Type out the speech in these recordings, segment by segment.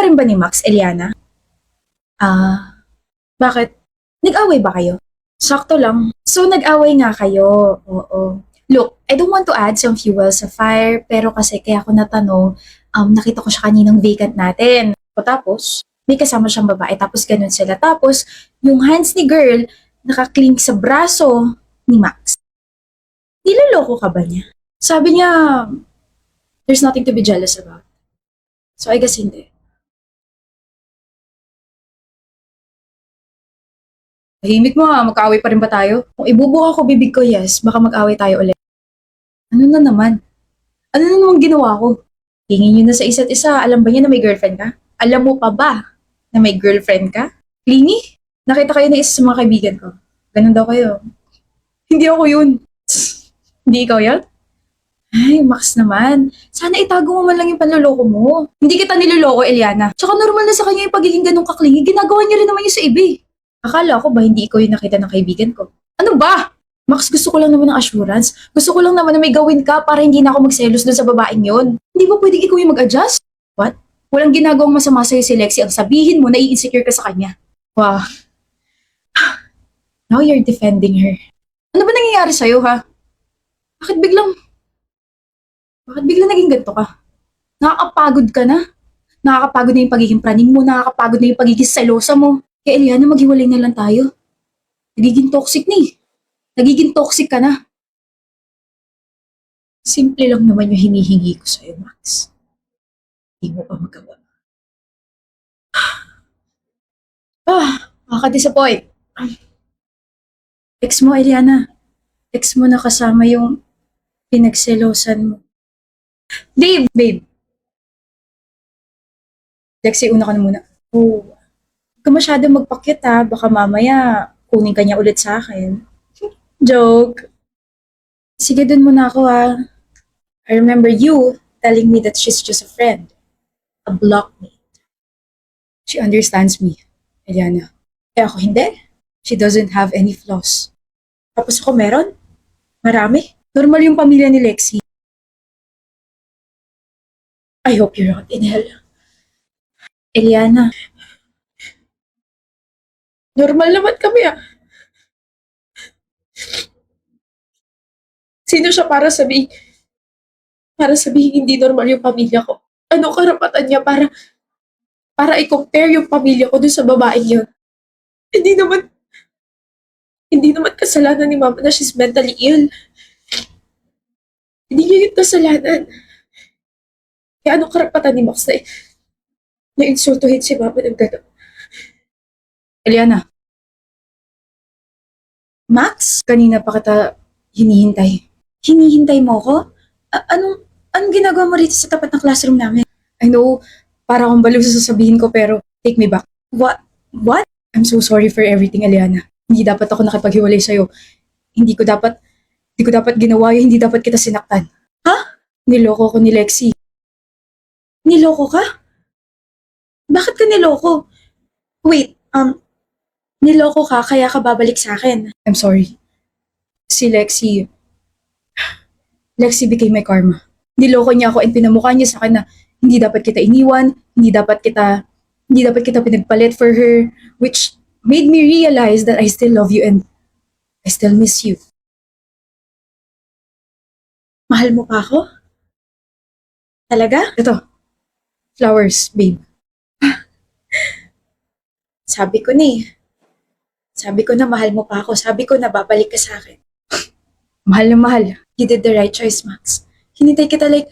rin ba ni Max, Eliana? Ah, bakit? Nag-away ba kayo? Sakto lang. So, nag-away nga kayo. Oo. Look, I don't want to add some fuel sa fire, pero kasi kaya ako natanong, nakita ko siya kaninang vacant natin. O tapos, may kasama siyang babae, tapos ganun sila. Tapos, yung hands ni girl, nakaklink sa braso ni Max. Niloloko ka ba niya? Sabi niya, there's nothing to be jealous about. So, I guess hindi. Tahimik mo ha, mag-away pa rin ba tayo? Kung ibubuka ko bibig ko, yes, baka mag-away tayo ulit. Ano na naman? Ano na naman ginawa ko? Tingin nyo na sa isa't isa, alam ba niya na may girlfriend ka? Alam mo pa ba na may girlfriend ka? Clingy? Nakita kayo na isa sa mga kaibigan ko. Ganun daw kayo. Hindi ako yun. Hindi ikaw yan? Ay, Max naman. Sana itago mo man lang yung panloloko mo. Hindi kita niloloko, Eliana. Tsaka normal na sa kanya yung pagiging ganong kaklingi. Ginagawa niya rin naman yung sa iba eh. Akala ko ba hindi ikaw yung nakita ng kaibigan ko? Ano ba? Max, gusto ko lang naman ng assurance. Gusto ko lang naman na may gawin ka para hindi na ako magselos doon sa babaeng yon. Hindi ba pwedeng ikaw yung mag-adjust? What? Walang ginagawang masama sa'yo si Lexi. Ang sabihin mo na i-insecure ka sa kanya. Wow. Now you're defending her. Ano ba nangyayari sa'yo, ha? Bakit biglang, bakit biglang naging ganito ka? Nakakapagod ka na. Nakakapagod na yung pagiging praning mo. Nakakapagod na yung pagiging selosa mo. Kaya Eliana, maghiwalay na lang tayo. Nagiging toxic ni. Nagiging toxic ka na. Simple lang naman yung hinihingi ko sa'yo, Max. Hindi mo pa magawa. Nakaka-disappoint. Text mo, Eliana. Text mo na kasama yung pinagselosan mo. Babe. Lexi, una ka na muna. Oh, huwag ka masyadong magpakyut ha. Baka mamaya kunin ka niya ulit sa akin. Joke. Sige, dun muna ako ha. I remember you telling me that she's just a friend. A blockmate. She understands me, Eliana. Eh ako hindi. She doesn't have any flaws. Tapos ako meron? Marami. Normal yung pamilya ni Lexi. I hope you're not in hell. Eliana, normal naman kami ah. Sino siya para sabihin hindi normal yung pamilya ko? Ano karapatan niya para i-compare yung pamilya ko dun sa babaeng yun? Hindi naman, hindi naman kasalanan ni mama na she's mentally ill. Hindi niya yun kasalanan. Kaya anong karapatan ni Max na insultuhin si mama ng gano'n? Eliana, Max, kanina pa kita hinihintay. Hinihintay mo ko? Anong ginagawa mo rito sa tapat ng classroom namin? I know, para akong baliw sa sasabihin ko pero take me back. What? I'm so sorry for everything, Eliana. Hindi dapat ako nakipaghiwalay sa'yo. Hindi ko dapat ginawa yun, hindi dapat kita sinaktan. Ha? Niloko ko ni Lexi. Niloko ka? Bakit ka niloko? Wait, niloko ka kaya ka babalik sa akin. I'm sorry. Si Lexi became my karma. Niloko niya ako and pinamukha niya sa akin na hindi dapat kita iniwan, hindi dapat kita pinagpalit for her, which made me realize that I still love you and I still miss you. Mahal mo pa ako? Talaga? Ito, flowers, babe. Sabi ko sabi ko na mahal mo pa ako, sabi ko na babalik ka sa akin. Mahal na mahal. You did the right choice, Max. Hinintay kita like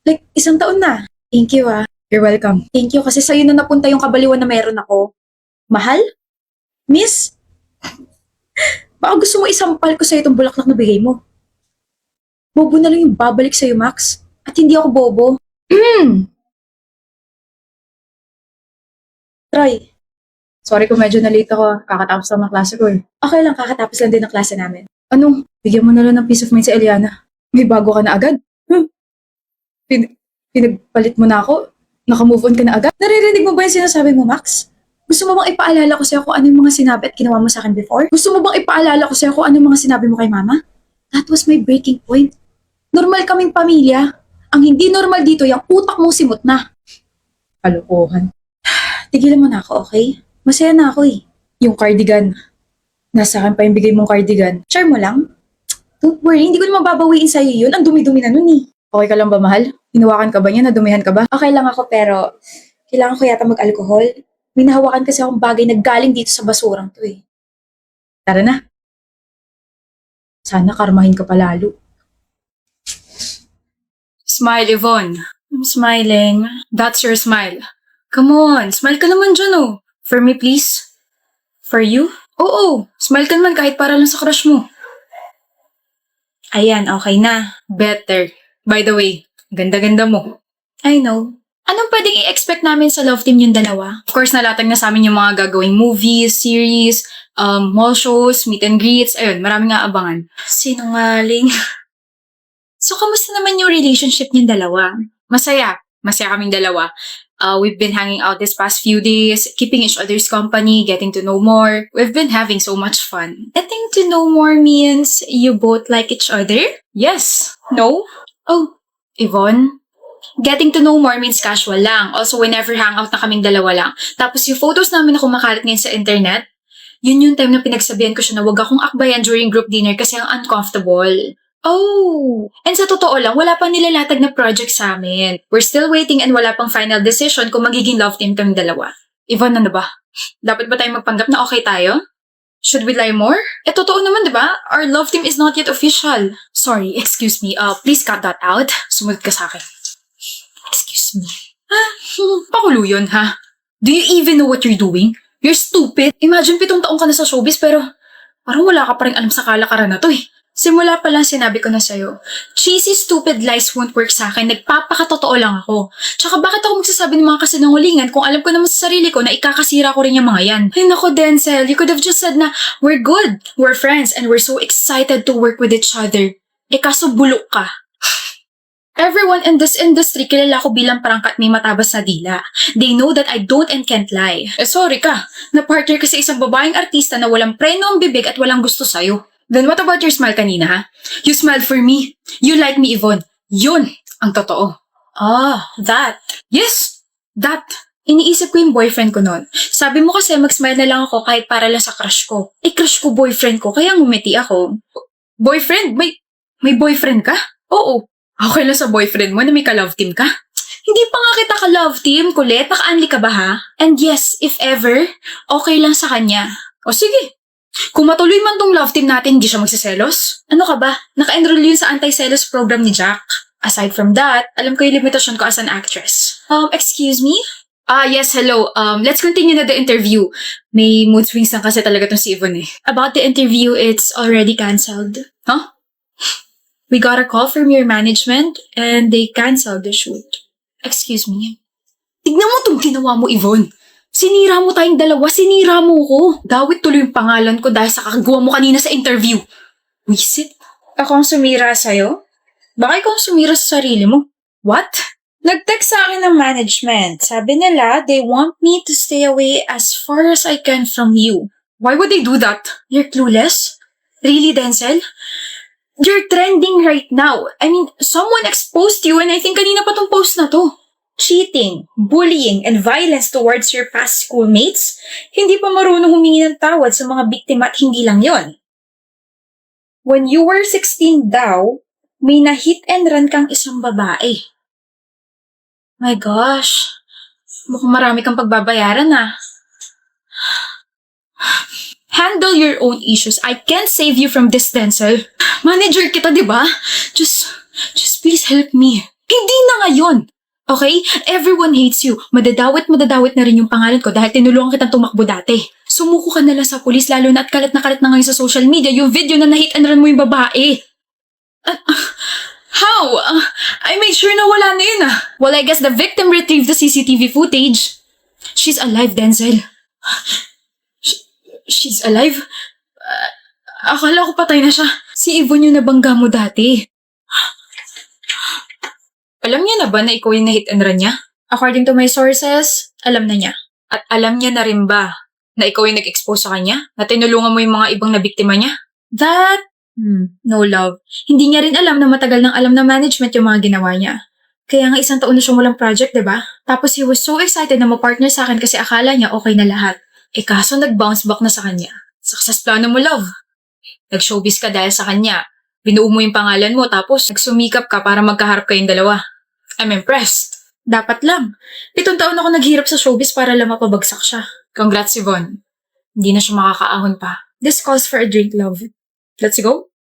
1 taon na. Thank you ah. You're welcome. Thank you kasi sa'yo na napunta yung kabaliwan na meron ako. Mahal? Miss? Baka gusto mo isampal ko sa'yo itong bulaklak na bigay mo. Bobo na lang yung babalik sa'yo, Max. At hindi ako bobo. Troy. Sorry kung medyo na-late ako. Kakatapos lang ng klase ko eh. Okay lang, kakatapos lang din ng klase namin. Anong? Bigyan mo na lang ng peace of mind sa Eliana. May bago ka na agad? Pinagpalit mo na ako? Naka-move on ka na agad? Naririnig mo ba yung sinasabi mo, Max? Gusto mo bang ipaalala ko sa'yo kung ano yung mga sinabi at ginawa mo sa akin before? Gusto mo bang ipaalala ko sa'yo kung ano yung mga sinabi mo kay mama? That was my breaking point. Normal kaming pamilya. Ang hindi normal dito, yung utak mo simot na. Kalokohan. Tigilan mo na ako, okay? Masaya na ako eh. Yung cardigan. Nasa akin pa yung bigay mong cardigan. Share mo lang? Don't worry, hindi ko naman babawiin sa'yo yun. Ang dumi-dumi na nun eh. Okay ka lang ba, mahal? Hinawakan ka ba niya? Nadumihan ka ba? Okay lang ako pero kailangan ko yata mag-alcohol. May nahawakan kasi akong bagay na galing dito sa basurang to eh. Tara na. Sana karmahin ka palalo. Smile, Yvonne. I'm smiling. That's your smile. Come on, smile ka naman dyan, oh. For me, please. For you? Oo, smile ka naman kahit para lang sa crush mo. Ayan, okay na. Better. By the way, ganda-ganda mo. I know. Anong pwedeng i-expect namin sa love team yung dalawa? Of course, nalatag na sa amin yung mga gagawing movies, series, mall shows, meet and greets. Ayun, maraming nga abangan. Sinungaling. So, kamusta naman yung relationship niyong dalawa? Masaya. Masaya kaming dalawa. We've been hanging out this past few days, keeping each other's company, getting to know more. We've been having so much fun. Getting to know more means you both like each other? Yes. No? Oh, Yvonne? Getting to know more means casual lang. Also, whenever hangout na kaming dalawa lang. Tapos yung photos namin na kumakalat ngayon sa internet, yun yung time na pinagsabihan ko siya na wag akong akbayan during group dinner kasi ang uncomfortable. Oh! And sa totoo lang, wala pang nilalatag na project sa amin. We're still waiting and wala pang final decision kung magiging love team kaming dalawa. Yvonne, ano ba? Dapat ba tayong magpanggap na okay tayo? Should we lie more? Totoo naman, di ba? Our love team is not yet official. Sorry, excuse me. Please cut that out. Sumunod ka sa akin. Excuse me. Pakulo yun, ha? Do you even know what you're doing? You're stupid. Imagine 7 taong ka na sa showbiz pero parang wala ka pa rin alam sa kalakaran na to eh. Simula pa lang sinabi ko na sa'yo, cheesy stupid lies won't work sa akin, nagpapakatotoo lang ako. Tsaka bakit ako magsasabi ng mga kasinungalingan kung alam ko naman sa sarili ko na ikakasira ko rin yung mga yan? Ay nako Denzel, you could have just said na, we're good, we're friends, and we're so excited to work with each other. Kaso bulok ka. Everyone in this industry kilala ko bilang prangkat may matabas na dila. They know that I don't and can't lie. Sorry ka, na-partner ka sa isang babaeng artista na walang preno ang bibig at walang gusto sa'yo. Then what about your smile kanina, ha? You smiled for me. You like me, Yvonne. Yun ang totoo. That. Yes, that. Iniisip ko yung boyfriend ko noon. Sabi mo kasi mag-smile na lang ako kahit para lang sa crush ko. Crush ko boyfriend ko, kaya ngumiti ako. Boyfriend? May boyfriend ka? Oo. Okay lang sa boyfriend mo na may ka-love team ka? Hindi pa nga kita ka-love team, kulit. Naka-unli ka ba, ha? And yes, if ever, okay lang sa kanya. O sige. Kung matuloy man tong love team natin, hindi siya magsiselos? Ano ka ba? Naka-enroll yun sa anti-selos program ni Jack. Aside from that, alam ko yung limitasyon ko as an actress. Excuse me? Yes, hello. Let's continue na the interview. May mood swings lang kasi talaga tong si Yvonne eh. About the interview, it's already cancelled. Huh? We got a call from your management and they canceled the shoot. Excuse me? Tignan mo itong ginawa mo, Yvonne. Sinira mo tayong dalawa, sinira mo ko. Dawit tuloy yung pangalan ko dahil sa kagawa mo kanina sa interview. Wisit? Ako ang sumira sa'yo? Baka ikaw ang sumira sa sarili mo. What? Nag-text sa akin ng management. Sabi nila, they want me to stay away as far as I can from you. Why would they do that? You're clueless? Really, Denzel? You're trending right now. I mean, someone exposed you and I think kanina pa tong post na to. Cheating, bullying, and violence towards your past schoolmates? Hindi pa marunong humingi ng tawad sa mga biktima at hindi lang yon. When you were 16 daw, may na-hit and run kang isang babae. My gosh, mukhang marami kang pagbabayaran ah. Handle your own issues. I can't save you from this, Denzel. Manager kita, di ba? Just please help me. Hindi na ngayon. Okay? Everyone hates you. Madadawit na rin yung pangalan ko dahil tinulungan kitang tumakbo dati. Sumuko ka na lang sa pulis lalo na at kalat na ngayon sa social media yung video na na-hit and run mo yung babae. How? I made sure na wala na yun ah. Well, I guess the victim retrieved the CCTV footage. She's alive, Denzel. She's alive? Akala ko patay na siya. Si Yvonne yung nabangga mo dati. Alam niya na ba na ikaw yung na-hit and run niya? According to my sources, alam na niya. At alam niya na rin ba na ikaw yung nag-expose sa kanya? Na tinulungan mo yung mga ibang nabiktima niya? That? No love. Hindi niya rin alam na matagal nang alam na management yung mga ginawa niya. Kaya nga 1 taon na siya walang project, diba? Tapos he was so excited na ma-partner sa akin kasi akala niya okay na lahat. Kaso nag-bounce back na sa kanya. Success plano mo, love. Nag-showbiz ka dahil sa kanya. Binuo mo yung pangalan mo tapos nagsumikap ka para magkaharap kayong dalawa. I'm impressed. Dapat lang. 7 taon ako naghirap sa showbiz para lang mapabagsak siya. Congrats, Yvonne. Hindi na siya makakaahon pa. This calls for a drink, love. Let's go?